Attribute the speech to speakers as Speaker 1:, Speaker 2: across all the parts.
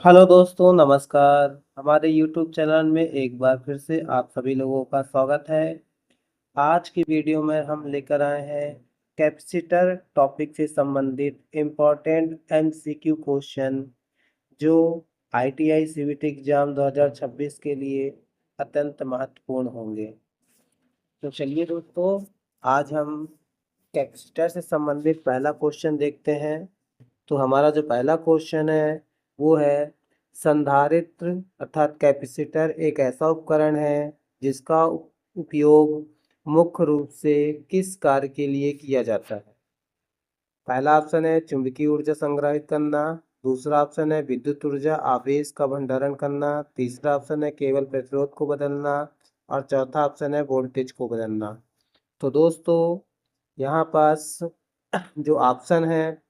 Speaker 1: Hello दोस्तों, नमस्कार। हमारे यूट्यूब चैनल में एक बार फिर से आप सभी लोगों का स्वागत है। आज की वीडियो में हम लेकर आए हैं कैपेसिटर टॉपिक से संबंधित इम्पोर्टेंट एमसीक्यू क्वेश्चन जो आईटीआई सीवीटी एग्जाम 2026 के लिए अत्यंत महत्वपूर्ण होंगे। तो चलिए दोस्तों, आज हम कैपेसिटर से संबंधित पहला क्वेश्चन देखते हैं। तो हमारा जो पहला क्वेश्चन है वो है, संधारित्र अर्थात कैपेसिटर एक ऐसा उपकरण है जिसका उपयोग मुख्य रूप से किस कार्य के लिए किया जाता है। पहला ऑप्शन है चुंबकीय ऊर्जा संग्रहित करना, दूसरा ऑप्शन है विद्युत ऊर्जा आवेश का भंडारण करना, तीसरा ऑप्शन है केवल प्रतिरोध को बदलना और चौथा ऑप्शन है वोल्टेज को बदलना। तो दोस्तों, यहाँ पास जो ऑप्शन है,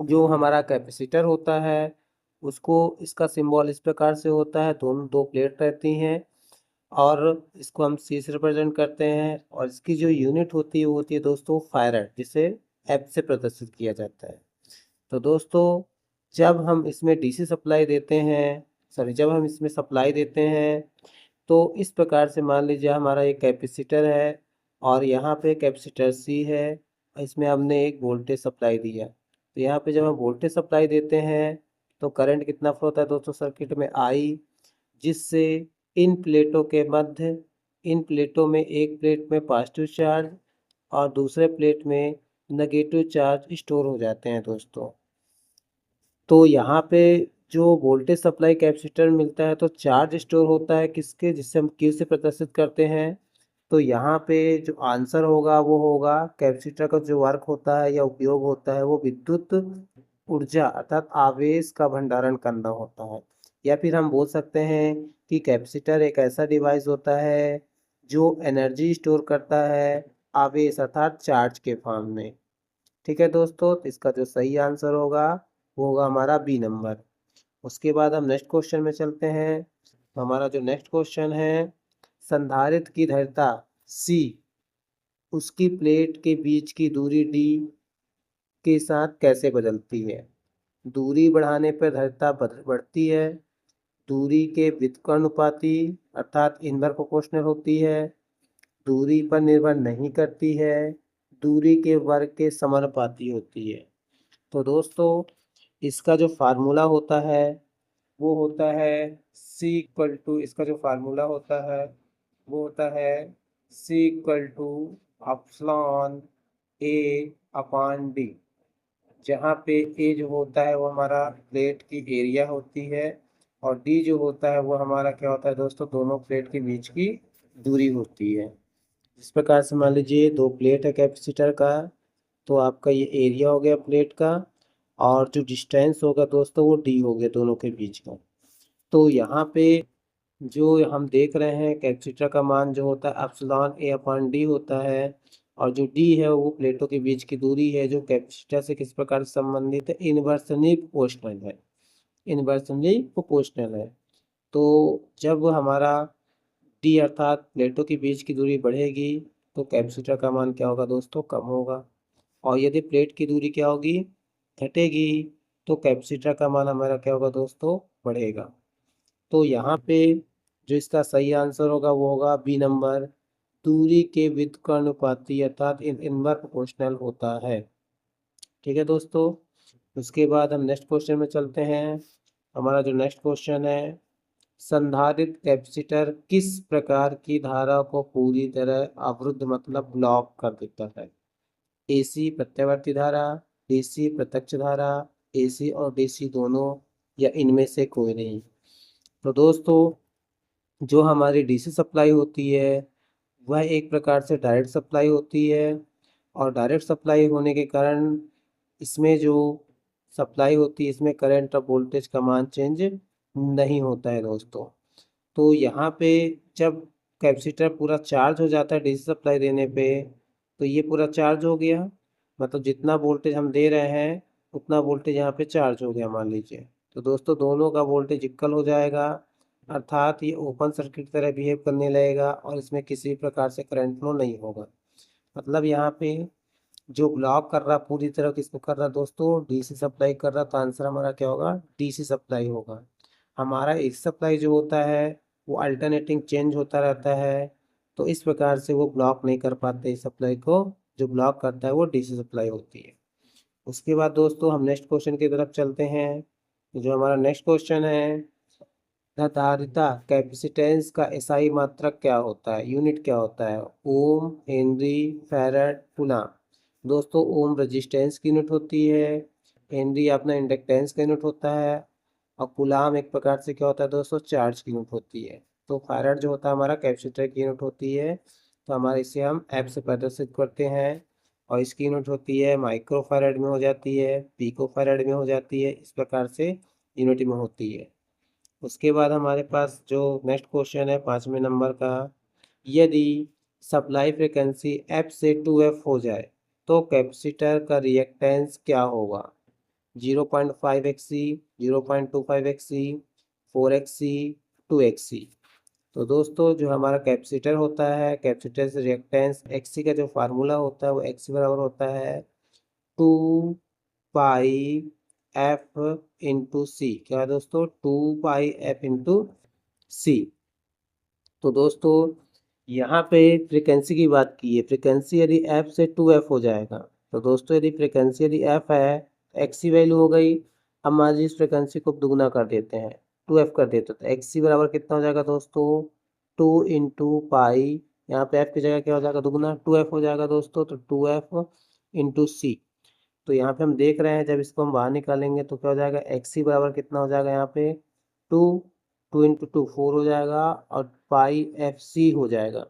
Speaker 1: जो हमारा कैपेसिटर होता है उसको, इसका सिंबल इस प्रकार से होता है, दोनों दो प्लेट रहती हैं और इसको हम सी से रिप्रेजेंट करते हैं और इसकी जो यूनिट होती है वो होती है दोस्तों फैराड, जिसे एफ से प्रदर्शित किया जाता है। तो दोस्तों, जब हम इसमें डीसी सप्लाई देते हैं, जब हम इसमें सप्लाई देते हैं तो इस प्रकार से मान लीजिए हमारा एक कैपेसिटर है और यहाँ पे कैपेसिटर सी है, इसमें हमने एक वोल्टेज सप्लाई दिया। तो यहाँ पे जब हम वोल्टेज सप्लाई देते हैं तो करंट कितना फ्लो होता है दोस्तों सर्किट में, आई, जिससे इन प्लेटों के मध्य, इन प्लेटों में एक प्लेट में पॉजिटिव चार्ज और दूसरे प्लेट में नेगेटिव चार्ज स्टोर हो जाते हैं दोस्तों। तो यहाँ पे जो वोल्टेज सप्लाई कैपेसिटर मिलता है तो चार्ज स्टोर होता है किसके, जिससे हम क्यू से प्रदर्शित करते हैं। तो यहाँ पे जो आंसर होगा वो होगा, कैपेसिटर का जो वर्क होता है या उपयोग होता है वो विद्युत ऊर्जा अर्थात आवेश का भंडारण करना होता है। या फिर हम बोल सकते हैं कि कैपेसिटर एक ऐसा डिवाइस होता है जो एनर्जी स्टोर करता है आवेश अर्थात चार्ज के फॉर्म में। ठीक है दोस्तों, तो इसका जो सही आंसर होगा वो होगा हमारा बी नंबर। उसके बाद हम नेक्स्ट क्वेश्चन में चलते हैं। तो हमारा जो नेक्स्ट क्वेश्चन है, संधारित्र की धारिता सी उसकी प्लेट के बीच की दूरी डी के साथ कैसे बदलती है। दूरी बढ़ाने पर धारिता बढ़ती है, दूरी के व्युत्क्रमानुपाती अर्थात इनवर्स प्रोपोर्शनल होती है, दूरी पर निर्भर नहीं करती है, दूरी के वर्ग के समानुपाती होती है। तो दोस्तों, इसका जो फार्मूला होता है वो होता है सी इक्वल टू, इसका जो फार्मूला होता है वो होता है C equal to epsilon A upon D, जहाँ पे ए जो होता है वो हमारा प्लेट की एरिया होती है और डी जो होता है वो हमारा क्या होता है दोस्तों, दोनों प्लेट के बीच की दूरी होती है। इस प्रकार से मान लीजिए दो प्लेट है कैपेसिटर का, तो आपका ये एरिया हो गया प्लेट का और जो डिस्टेंस होगा दोस्तों वो डी हो गया दोनों के बीच का। तो यहाँ पे जो हम देख रहे हैं कैपेसिटर का मान जो होता है एप्सिलॉन ए अपॉन डी होता है और जो डी है वो प्लेटों के बीच की दूरी है जो कैपेसिटर से किस प्रकार से संबंधित है, इन्वर्सली प्रोपोर्शनल है, इन्वर्सली प्रोपोर्शनल है। तो जब हमारा डी अर्थात प्लेटों के बीच की दूरी बढ़ेगी तो कैपेसिटर का मान क्या होगा दोस्तों, कम होगा। और यदि प्लेट की दूरी क्या होगी, घटेगी, तो कैपेसिटर का मान हमारा क्या होगा दोस्तों, बढ़ेगा। तो यहाँ पे जो इसका सही आंसर होगा वो होगा बी नंबर, दूरी के व्युत्क्रमानुपाती अर्थात इनवर्स प्रोपोर्शनल होता है। ठीक है दोस्तों, उसके बाद हम नेक्स्ट क्वेश्चन में चलते हैं। हमारा जो नेक्स्ट क्वेश्चन है, संधारित्र कैपेसिटर किस प्रकार की धारा को पूरी तरह अवरुद्ध मतलब ब्लॉक कर देता है। एसी प्रत्यावर्ती धारा, डीसी प्रत्यक्ष धारा, एसी और डीसी दोनों, या इनमें से कोई नहीं। तो दोस्तों, जो हमारी डीसी सप्लाई होती है वह एक प्रकार से डायरेक्ट सप्लाई होती है और डायरेक्ट सप्लाई होने के कारण इसमें जो सप्लाई होती है इसमें करंट और वोल्टेज का मान चेंज नहीं होता है दोस्तों। तो यहाँ पे जब कैपेसिटर पूरा चार्ज हो जाता है डीसी सप्लाई देने पे, तो ये पूरा चार्ज हो गया, मतलब जितना वोल्टेज हम दे रहे हैं उतना वोल्टेज यहाँ पे चार्ज हो गया मान लीजिए। तो दोस्तों, दोनों का वोल्टेज इक्वल हो जाएगा अर्थात ये ओपन सर्किट की तरह बिहेव करने लगेगा और इसमें किसी प्रकार से करंट फ्लो नहीं होगा। मतलब यहाँ पे जो ब्लॉक कर रहा पूरी तरह किसको कर रहा दोस्तों, डीसी सप्लाई कर रहा, तो आंसर हमारा क्या होगा, डीसी सप्लाई होगा। हमारा एक सप्लाई जो होता है वो अल्टरनेटिंग चेंज होता रहता है, तो इस प्रकार से वो ब्लॉक नहीं कर पाते इस सप्लाई को। जो ब्लॉक करता है वो डीसी सप्लाई होती है। उसके बाद दोस्तों हम नेक्स्ट क्वेश्चन की तरफ चलते हैं। जो हमारा नेक्स्ट क्वेश्चन है, धारिता कैपेसिटेंस का एसआई मात्रक क्या होता है, यूनिट क्या होता है? ओम, हेनरी, फैराड, कूलम। दोस्तों ओम रेजिस्टेंस की यूनिट होती है, हेनरी अपना इंडक्टेंस का यूनिट होता है, और कूलम एक प्रकार से क्या होता है दोस्तों, चार्ज की यूनिट होती है। तो फैराड जो होता है हमारा कैपेसिटर की यूनिट होती है। तो हमारे इसे हम एफ से प्रदर्शित करते हैं, और इसकी यूनिट होती है माइक्रो फैराड में हो जाती है, पिको फैराड में हो जाती है, इस प्रकार से यूनिट में होती है। उसके बाद हमारे पास जो नेक्स्ट क्वेश्चन है 5वें नंबर का, यदि सप्लाई फ्रिक्वेंसी एफ से 2F हो जाए तो कैपेसिटर का रिएक्टेंस क्या होगा? 0.5 XC, 0.25 XC, 4 XC, 2 XC। तो दोस्तों जो हमारा कैपेसिटर होता है, कैपेसिटर से रिएक्टेंस XC का जो फार्मूला होता है वो XC बराबर होता है 2πF/C। क्या है दोस्तों? 2πF/C। तो दोस्तों यहाँ पे फ्रिक्वेंसी की बात की है, फ्रिक्वेंसी यदि F से 2F हो जाएगा, तो दोस्तों यदि फ्रिक्वेंसी यदि F है, XC वैल्यू हो गई। अब मान लीजिए इस फ्रिक्वेंसी को दुगना कर देते हैं, 2F कर देते हैं, तो XC बराबर कितना हो जाएगा दोस्तों? 2 × पाई, यहाँ पे F की जगह क्या हो जाएगा, दुगना 2F हो जाएगा दोस्तों, तो 2F/C। तो यहाँ पे हम देख रहे हैं जब इसको हम बाहर निकालेंगे तो क्या हो जाएगा, XC बराबर कितना हो जाएगा यहाँ पे 2, 2 × 2 4 हो जाएगा, और πFC हो जाएगा।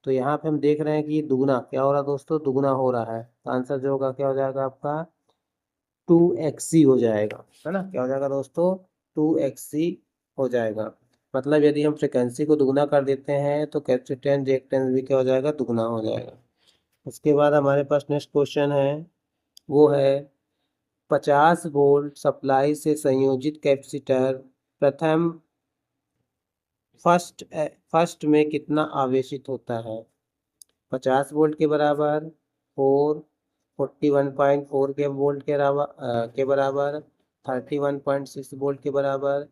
Speaker 1: तो यहाँ पे हम देख रहे हैं कि ये दुगना क्या हो रहा है दोस्तों, दुगना हो रहा है। तो आंसर जो होगा क्या हो जाएगा आपका 2XC हो जाएगा, है ना? क्या हो जाएगा दोस्तों, 2XC हो जाएगा। मतलब यदि हम फ्रिक्वेंसी को दुगना कर देते हैं तो कैपेसिटेंस रिएक्टेंस भी क्या हो जाएगा, दुगना हो जाएगा। उसके बाद हमारे पास नेक्स्ट क्वेश्चन है, वो है 50 वोल्ट सप्लाई से संयोजित कैपेसिटर प्रथम फर्स्ट में कितना आवेशित होता है? 50 वोल्ट के बराबर, 41.4 के बराबर, 31.6 वोल्ट के बराबर,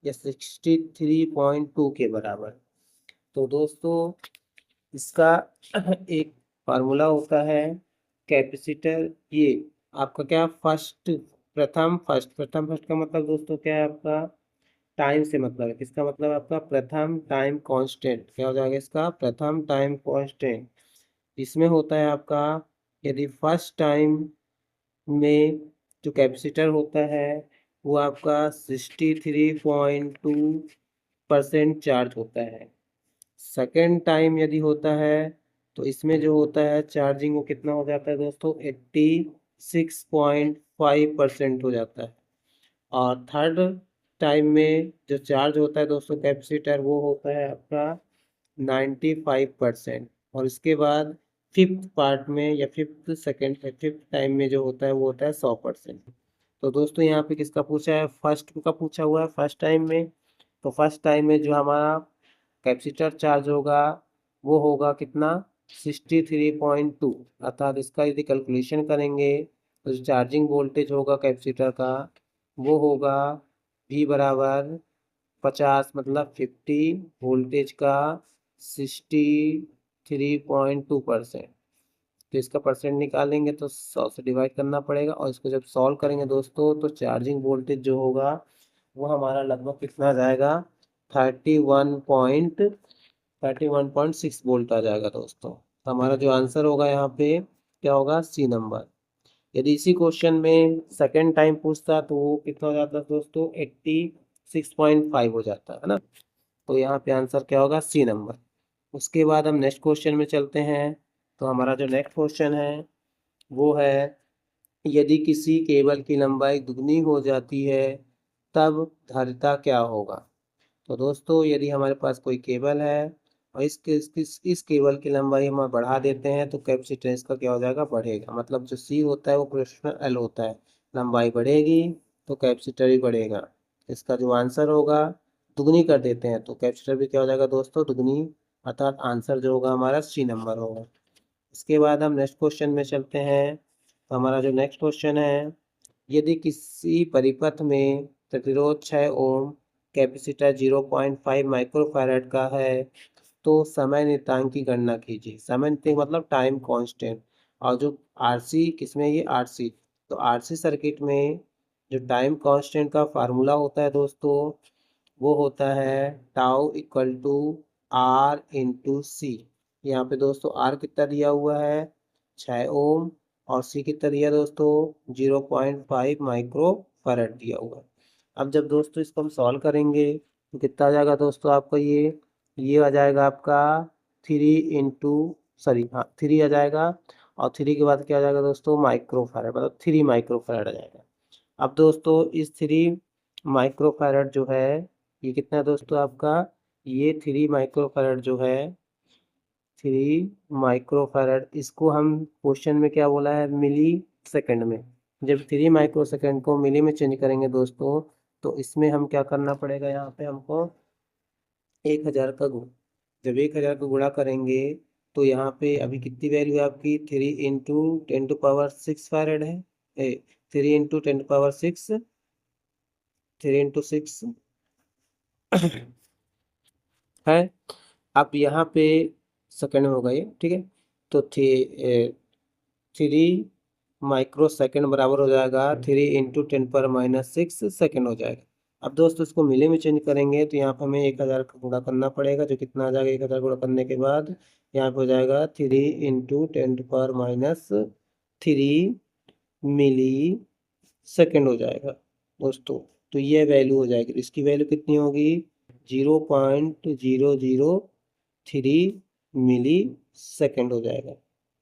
Speaker 1: या 63.2 के बराबर। तो दोस्तों इसका एक फार्मूला होता है कैपेसिटर, ये आपका क्या प्रथम फर्स्ट का मतलब दोस्तों क्या है आपका, टाइम से मतलब है। किसका मतलब है आपका, प्रथम टाइम कांस्टेंट। क्या हो जाएगा इसका, प्रथम टाइम कांस्टेंट। इसमें होता है आपका, यदि फर्स्ट टाइम में जो कैपेसिटर होता है वो आपका 63.2% चार्ज होता है। सेकेंड टाइम यदि होता है तो इसमें जो होता है चार्जिंग वो कितना हो जाता है दोस्तों, 86.5% हो जाता है। और थर्ड टाइम में जो चार्ज होता है दोस्तों कैपेसिटर, वो होता है आपका 95%। और इसके बाद फिफ्थ पार्ट में या फिफ्थ टाइम में जो होता है वो होता है 100%। तो दोस्तों यहाँ पे किसका पूछा है, फर्स्ट का पूछा हुआ है, फर्स्ट टाइम में। तो फर्स्ट टाइम में जो हमारा कैपेसिटर चार्ज होगा वो होगा कितना, 63.2। अर्थात इसका यदि कैलकुलेशन करेंगे तो जो चार्जिंग वोल्टेज होगा कैपेसिटर का वो होगा V बराबर 50, मतलब 50 वोल्टेज का 63.2%। तो इसका परसेंट निकालेंगे तो 100 से डिवाइड करना पड़ेगा, और इसको जब सॉल्व करेंगे दोस्तों तो चार्जिंग वोल्टेज जो होगा वो हमारा लगभग कितना आ जाएगा, 31.6 वोल्ट आ जाएगा दोस्तों। तो हमारा जो आंसर होगा यहाँ पे क्या होगा, C नंबर। यदि इसी क्वेश्चन में सेकेंड टाइम पूछता तो वो कितना हो जाता दोस्तों, 86.5 हो जाता है ना। तो यहाँ पे आंसर क्या होगा, C नंबर। उसके बाद हम नेक्स्ट क्वेश्चन में चलते हैं। तो हमारा जो नेक्स्ट क्वेश्चन है वो है, यदि किसी केबल की लंबाई दुगनी हो जाती है तब धारिता क्या होगा? तो दोस्तों यदि हमारे पास कोई केबल है और इस केबल की लंबाई हम बढ़ा देते हैं तो कैपेसिटेंस का क्या हो जाएगा, बढ़ेगा। मतलब जो C होता है वो प्रोपोर्शनल L होता है, लंबाई बढ़ेगी तो कैपेसिटर भी बढ़ेगा। इसका जो आंसर होगा, दुगनी कर देते हैं तो कैपेसिटर भी क्या हो जाएगा दोस्तों, दुगनी। अर्थात आंसर जो होगा हमारा C नंबर होगा। इसके बाद हम नेक्स्ट क्वेश्चन में चलते हैं। तो हमारा जो नेक्स्ट क्वेश्चन है, यदि किसी परिपथ में प्रतिरोध 6 ओम कैपेसिटर 0.5 माइक्रोफैराड का है तो समय नियतांक की गणना कीजिए। समय नियतांक मतलब टाइम कांस्टेंट। और जो आरसी किसमें, ये आरसी, तो आरसी सर्किट में जो टाइम कांस्टेंट का फार्मूला होता है दोस्तों, वो होता है tau equal to R into C. यहाँ पे दोस्तों आर कितना दिया हुआ है 6 ओम, और सी कितना दिया दोस्तों 0.5 माइक्रो फैराड दिया हुआ है। अब जब दोस्तों इसको हम सॉल्व करेंगे तो कितना आ जाएगा दोस्तों आपका, ये आ जाएगा आपका 3 आ जाएगा, और 3 के बाद क्या आ जाएगा दोस्तों माइक्रो फैराड, मतलब 3 माइक्रो फैराड आ जाएगा। अब दोस्तों इस 3 माइक्रो फैराड जो है ये कितना है दोस्तों आपका, ये 3 माइक्रो फैराड जो है 3 माइक्रो फैराड, इसको हम क्वेश्चन में क्या बोला है मिली सेकंड में। जब 3 माइक्रो सेकंड को मिली में चेंज करेंगे दोस्तों, तो इसमें हम क्या करना पड़ेगा, यहाँ पे हमको 1000 का गुण, जब 1000 का गुणा करेंगे तो यहाँ पे अभी कितनी वैल्यू है आपकी 3 × 10⁻6 फैराड है, 3 × 10⁻6, 3 × 6 है। अब यहाँ पे सेकंड में होगा ये, ठीक है। तो 3 माइक्रो सेकंड बराबर हो जाएगा 3 × 10⁻6 सेकंड हो जाएगा। अब दोस्तों इसको मिली में चेंज करेंगे तो यहाँ पर हमें 1000 का गुणा करना पड़ेगा, जो कितना आ जाएगा 1000 गुणा करने के बाद यहाँ पे हो जाएगा 3 × 10⁻3 मिली सेकंड हो जाएगा दोस्तों। तो ये वैल्यू हो जाएगी, इसकी वैल्यू कितनी होगी 0.003 मिली सेकंड हो जाएगा।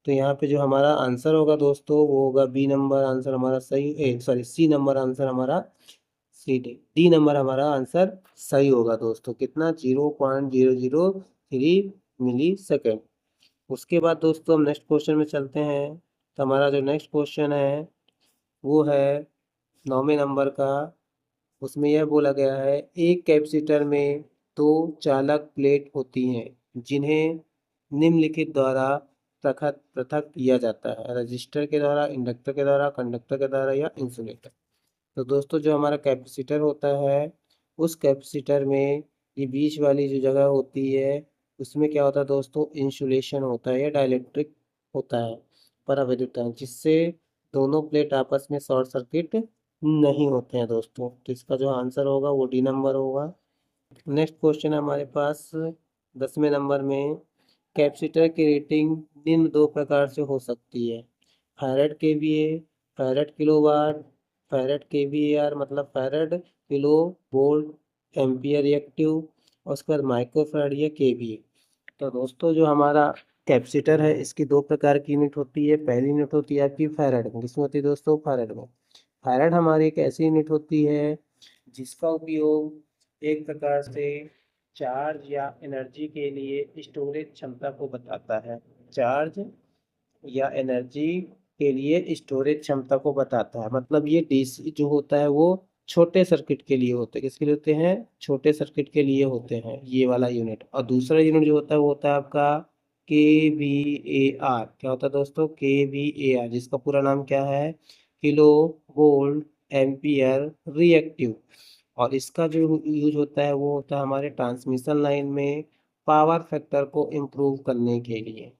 Speaker 1: तो यहाँ पे जो हमारा आंसर होगा दोस्तों वो होगा बी नंबर आंसर हमारा सही, सॉरी सी नंबर आंसर हमारा, डी नंबर हमारा आंसर सही होगा दोस्तों। कितना 0.003 मिली सेकेंड। उसके बाद दोस्तों हम नेक्स्ट क्वेश्चन में चलते हैं। तो हमारा जो नेक्स्ट क्वेश्चन है वो है 9वें नंबर का। उसमें यह बोला गया है एक कैपेसिटर में 2 चालक प्लेट होती हैं जिन्हें निम्नलिखित द्वारा पृथक पृथक किया जाता है, रजिस्टर के द्वारा, इंडक्टर के द्वारा, कंडक्टर के द्वारा या इंसुलेटर। तो दोस्तों जो हमारा कैपेसिटर होता है उस कैपेसिटर में ये बीच वाली जो जगह होती है उसमें क्या होता है दोस्तों इंसुलेशन होता है या डाइलेक्ट्रिक होता है, परावैद्युत है, जिससे दोनों प्लेट आपस में शॉर्ट सर्किट नहीं होते हैं दोस्तों। तो इसका जो आंसर होगा वो डी नंबर होगा। नेक्स्ट क्वेश्चन है हमारे पास 10वें नंबर में। कैपेसिटर की रेटिंग निम्न 2 प्रकार से हो सकती है, farad KVA, farad kilowatt, farad KVAR मतलब farad kilo volt ampere reactive, और उसके बाद माइक्रोफैराड या केवीए। तो दोस्तों जो हमारा कैपेसिटर है इसकी 2 प्रकार की यूनिट होती है। पहली यूनिट होती है आपकी फैरेड में, किसमें होती है दोस्तों फैरेड में। फैराड हमारी एक ऐसी यूनिट होती है जिसका उपयोग एक प्रकार से चार्ज या एनर्जी के लिए स्टोरेज क्षमता को बताता है, चार्ज या एनर्जी के लिए स्टोरेज क्षमता को बताता है। मतलब ये डीसी जो होता है वो छोटे सर्किट के लिए होते हैं, किसके लिए होते हैं छोटे सर्किट के लिए होते हैं ये वाला यूनिट। और दूसरा यूनिट जो होता है वो होता है आपका KVAR। क्या होता है दोस्तों KVAR, जिसका पूरा नाम क्या है किलो वोल्ट एम्पियर रिएक्टिव। और इसका जो यूज होता है वो होता है हमारे ट्रांसमिशन लाइन में पावर फैक्टर को इम्प्रूव करने के लिए।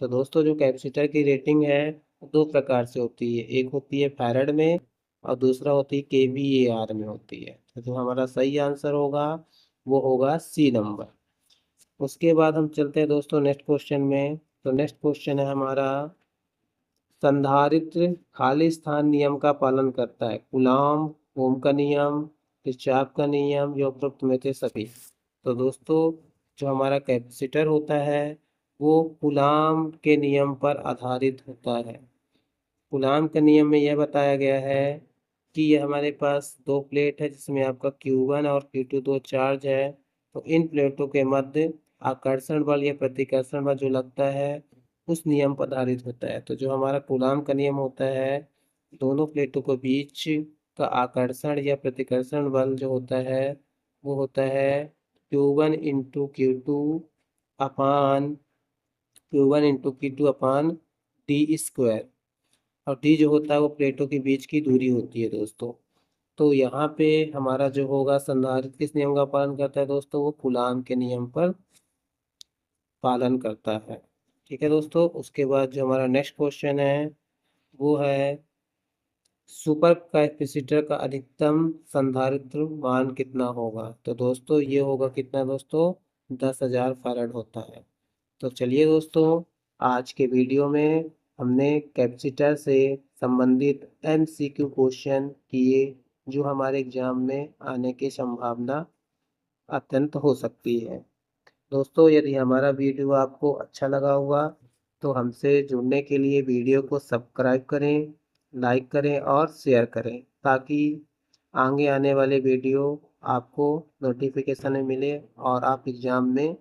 Speaker 1: तो दोस्तों जो कैपेसिटर की रेटिंग है 2 प्रकार से होती है, एक होती है फैराड में और दूसरा होती है KVAR में होती है। तो जो हमारा सही आंसर होगा वो होगा सी नंबर। उसके बाद हम चलते हैं दोस्तों नेक्स्ट क्वेश्चन में। तो नेक्स्ट क्वेश्चन है हमारा संधारित्र खाली स्थान नियम का पालन करता है, कूलॉम, ओम का नियम, किरचॉफ का नियम, या उपरोक्त में से सभी। तो दोस्तों जो हमारा कैपेसिटर होता है वो कूलॉम के नियम पर आधारित होता है। कूलॉम के नियम में यह बताया गया है कि ये हमारे पास 2 प्लेट है जिसमें आपका Q1 और Q2 2 चार्ज है। तो इन प्लेटों के मध्य आकर्षण बल या प्रतिकर्षण बल जो लगता है उस नियम पर आधारित होता है। तो जो हमारा कूलॉम का नियम होता है दोनों प्लेटों के बीच का आकर्षण या प्रतिकर्षण बल जो होता है वो होता है Q1 × Q2 अपान D²। और डी जो होता है वो प्लेटों के बीच की दूरी होती है दोस्तों। तो यहाँ पे हमारा जो होगा संधारित्र किस नियम का पालन करता है दोस्तों, वो कूलाम के नियम पर पालन करता है। ठीक है दोस्तों, उसके बाद जो हमारा नेक्स्ट क्वेश्चन है वो है सुपर कैपेसिटर का अधिकतम संधारित्र मान कितना होगा। तो दोस्तों ये होगा कितना दोस्तों, 10,000 फैराड होता है। तो चलिए दोस्तों, आज के वीडियो में हमने कैपेसिटर से संबंधित MCQ क्वेश्चन किए जो हमारे एग्जाम में आने की संभावना अत्यंत हो सकती है। दोस्तों यदि हमारा वीडियो आपको अच्छा लगा हुआ तो हमसे जुड़ने के लिए वीडियो को सब्सक्राइब करें, लाइक करें और शेयर करें, ताकि आगे आने वाले वीडियो आपको नोटिफिकेशन में मिले और आप एग्ज़ाम में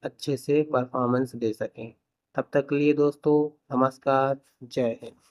Speaker 1: अच्छे से परफॉर्मेंस दे सकें। तब तक के लिए दोस्तों नमस्कार, जय हिंद।